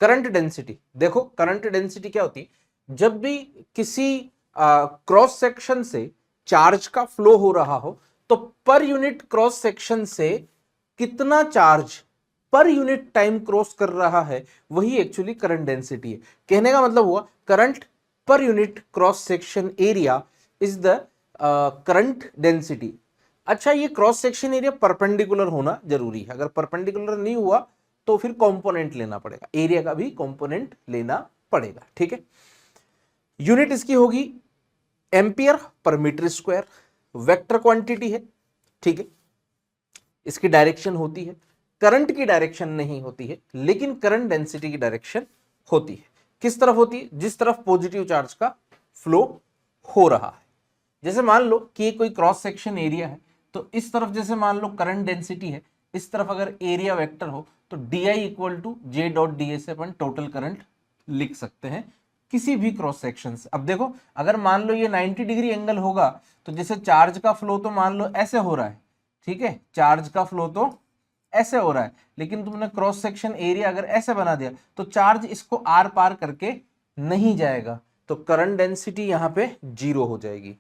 Current density, देखो current density क्या होती है, जब भी किसी क्रॉस सेक्शन से चार्ज का फ्लो हो रहा हो तो पर यूनिट क्रॉस सेक्शन से कितना charge per unit time cross कर रहा है वही एक्चुअली करंट डेंसिटी है। कहने का मतलब हुआ current per unit cross section area is the current density. अच्छा, ये क्रॉस सेक्शन एरिया परपेंडिकुलर होना जरूरी है, अगर परपेंडिकुलर नहीं हुआ तो फिर कंपोनेंट लेना पड़ेगा, एरिया का भी कंपोनेंट लेना पड़ेगा। ठीक है, यूनिट इसकी होगी ampere per metre square, vector quantity है। ठीक है, इसकी डायरेक्शन होती है, करंट की डायरेक्शन नहीं होती है लेकिन करंट डेंसिटी की डायरेक्शन होती है। किस तरफ होती है? जिस तरफ पॉजिटिव चार्ज का फ्लो हो रहा है। जैसे मान लो कि कोई क्रॉस सेक्शन एरिया है, तो इस तरफ जैसे मान लो करंट डेंसिटी है, इस तरफ अगर एरिया वेक्टर हो तो D I equal to J dot D S अपन टोटल करंट लिख सकते हैं किसी भी क्रॉस सेक्शन से। अब देखो अगर मान लो ये 90 डिग्री एंगल होगा तो जैसे चार्ज का फ्लो तो मान लो ऐसे हो रहा है, ठीक है, चार्ज का फ्लो तो ऐसे हो रहा है, लेकिन तुमने क्रॉस सेक्शन एरिया अगर ऐसे बना दिया तो चार्ज इसको आर पार करके नहीं जाएगा, तो करंट डेंसिटी यहां पे जीरो हो जाएगी।